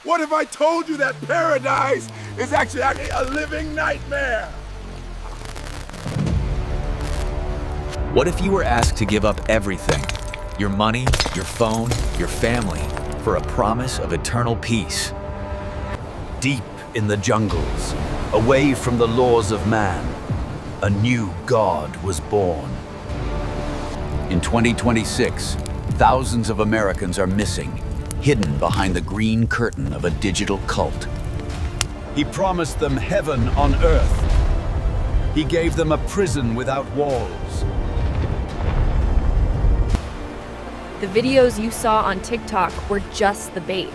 What if I told you that paradise is actually a living nightmare? What if you were asked to give up everything? Your money, your phone, your family, for a promise of eternal peace? Deep in the jungles, away from the laws of man, a new God was born. In 2026, thousands of Americans are missing, hidden behind the green curtain of a digital cult. He promised them heaven on earth. He gave them a prison without walls. The videos you saw on TikTok were just the bait.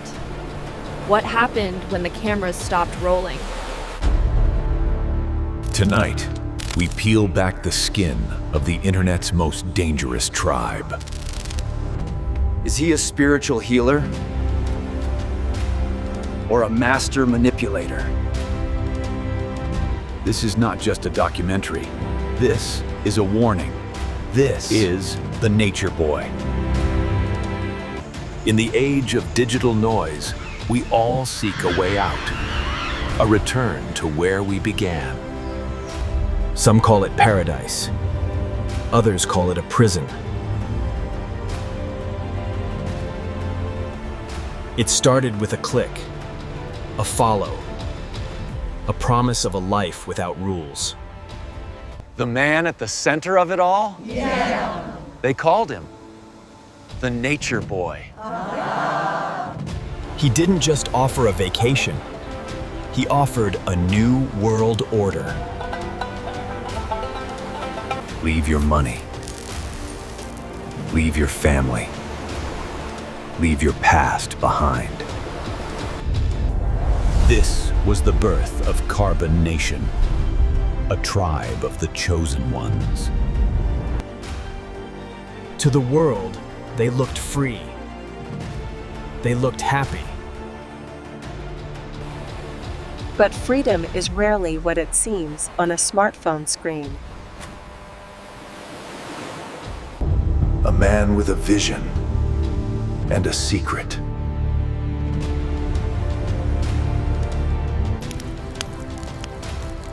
What happened when the cameras stopped rolling? Tonight, we peel back the skin of the internet's most dangerous tribe. Is he a spiritual healer? Or a master manipulator? This is not just a documentary. This is a warning. This is the Nature Boy. In the age of digital noise, we all seek a way out, a return to where we began. Some call it paradise. Others call it a prison. It started with a click, a follow, a promise of a life without rules. The man at the center of it all? Yeah. They called him the Nature Boy. He didn't just offer a vacation. He offered a new world order. Leave your money. Leave your family. Leave your past behind. This was the birth of Carbon Nation, a tribe of the chosen ones. To the world, they looked free. They looked happy. But freedom is rarely what it seems on a smartphone screen. A man with a vision and a secret.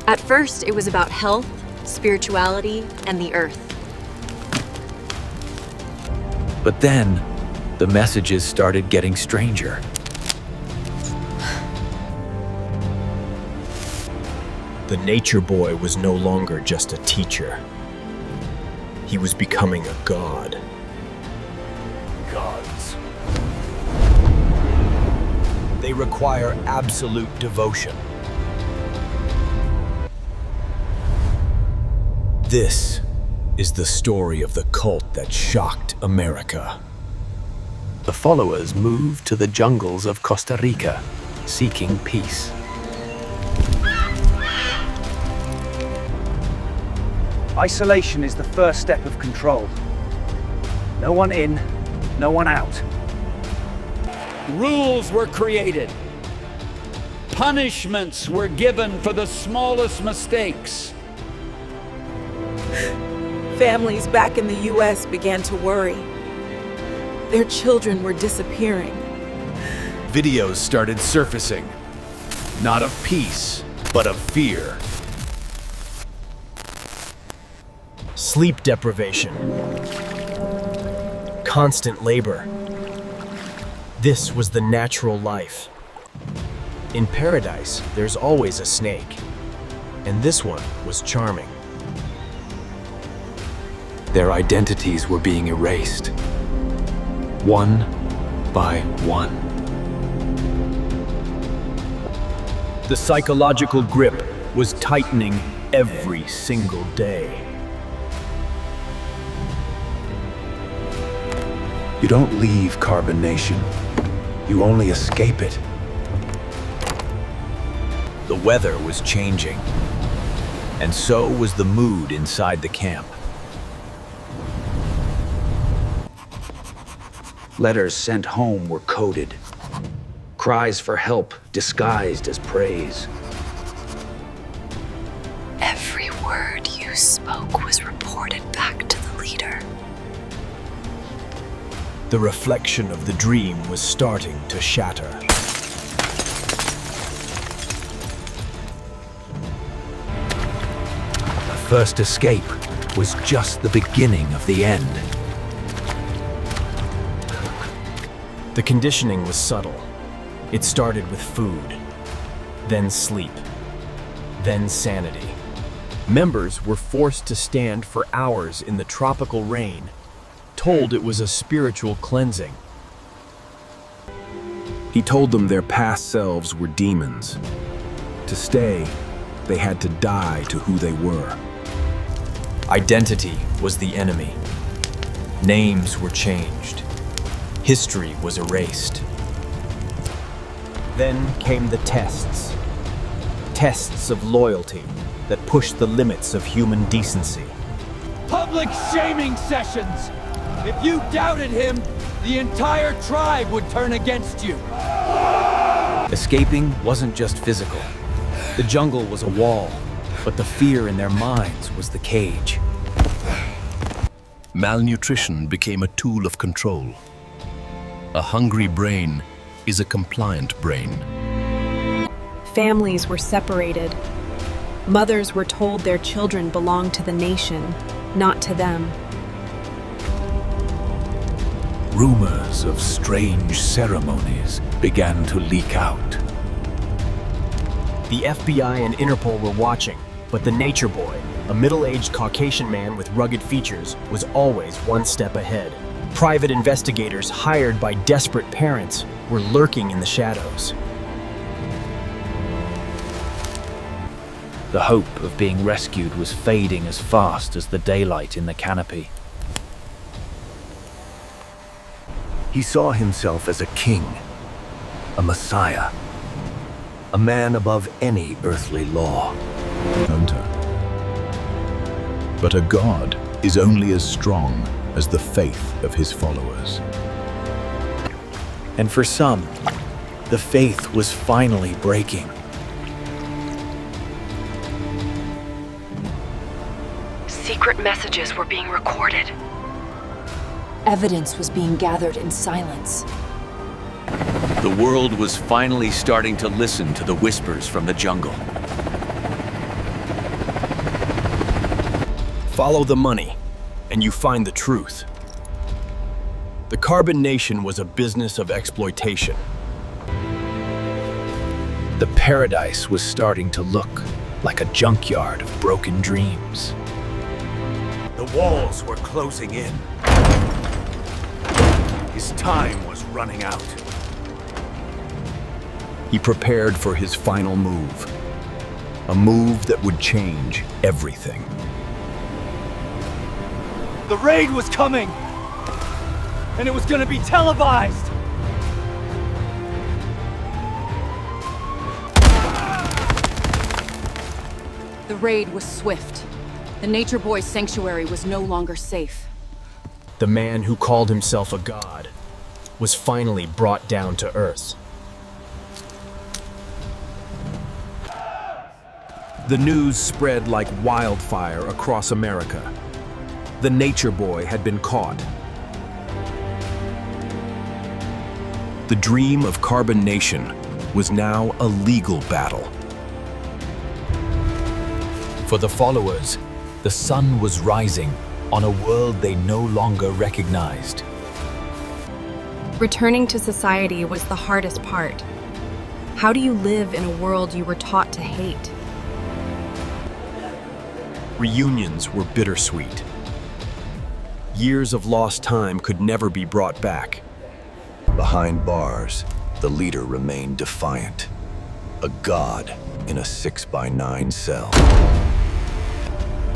At first, it was about health, spirituality, and the earth. But then, the messages started getting stranger. The Nature Boy was no longer just a teacher. He was becoming a god. Gods. They require absolute devotion. This is the story of the cult that shocked America. The followers moved to the jungles of Costa Rica, seeking peace. Isolation is the first step of control. No one in, no one out. Rules were created. Punishments were given for the smallest mistakes. Families back in the U.S. began to worry. Their children were disappearing. Videos started surfacing, not of peace, but of fear. Sleep deprivation. Constant labor. This was the natural life. In paradise, there's always a snake. And this one was charming. Their identities were being erased, one by one. The psychological grip was tightening every single day. You don't leave Carbon Nation. You only escape it. The weather was changing, and so was the mood inside the camp. Letters sent home were coded. Cries for help disguised as praise. Every word you spoke was reported back to the leader. The reflection of the dream was starting to shatter. first escape was just the beginning of the end. The conditioning was subtle. It started with food, then sleep, then sanity. Members were forced to stand for hours in the tropical rain, told it was a spiritual cleansing. He told them their past selves were demons. To stay, they had to die to who they were. Identity was the enemy. Names were changed. History was erased. Then came the tests. Tests of loyalty that pushed the limits of human decency. Public shaming sessions! If you doubted him, the entire tribe would turn against you. Escaping wasn't just physical. The jungle was a wall, but the fear in their minds was the cage. Malnutrition became a tool of control. A hungry brain is a compliant brain. Families were separated. Mothers were told their children belonged to the nation, not to them. Rumors of strange ceremonies began to leak out. The FBI and Interpol were watching, but the Nature Boy, a middle-aged Caucasian man with rugged features, was always one step ahead. Private investigators hired by desperate parents were lurking in the shadows. The hope of being rescued was fading as fast as the daylight in the canopy. He saw himself as a king, a messiah, a man above any earthly law. Hunter. But a god is only as strong as the faith of his followers. And for some, the faith was finally breaking. Secret messages were being recorded. Evidence was being gathered in silence. The world was finally starting to listen to the whispers from the jungle. Follow the money, and you find the truth. The Carbon Nation was a business of exploitation. The paradise was starting to look like a junkyard of broken dreams. The walls were closing in. His time was running out. He prepared for his final move. A move that would change everything. The raid was coming! And it was gonna be televised! The raid was swift. The Nature Boy's sanctuary was no longer safe. The man who called himself a god was finally brought down to earth. The news spread like wildfire across America. The Nature Boy had been caught. The dream of Carbon Nation was now a legal battle. For the followers, the sun was rising on a world they no longer recognized. Returning to society was the hardest part. How do you live in a world you were taught to hate? Reunions were bittersweet. Years of lost time could never be brought back. Behind bars, the leader remained defiant. A god in a 6x9 cell.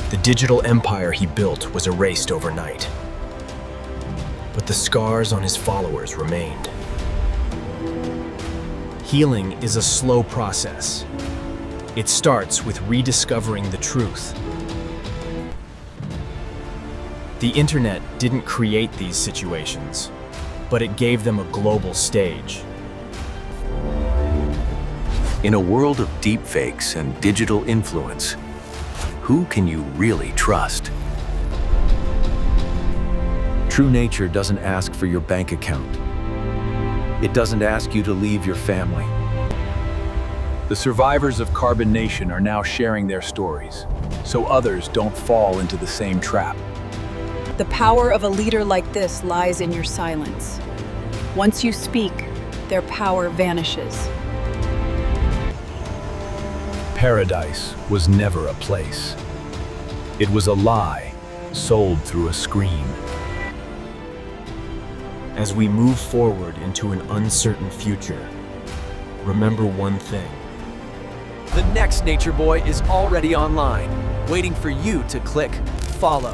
The digital empire he built was erased overnight. But the scars on his followers remained. Healing is a slow process. It starts with rediscovering the truth. The internet didn't create these situations, but it gave them a global stage. In a world of deepfakes and digital influence, who can you really trust? True nature doesn't ask for your bank account. It doesn't ask you to leave your family. The survivors of Carbon Nation are now sharing their stories, so others don't fall into the same trap. The power of a leader like this lies in your silence. Once you speak, their power vanishes. Paradise was never a place. It was a lie sold through a screen. As we move forward into an uncertain future, remember one thing. The next Nature Boy is already online, waiting for you to click follow.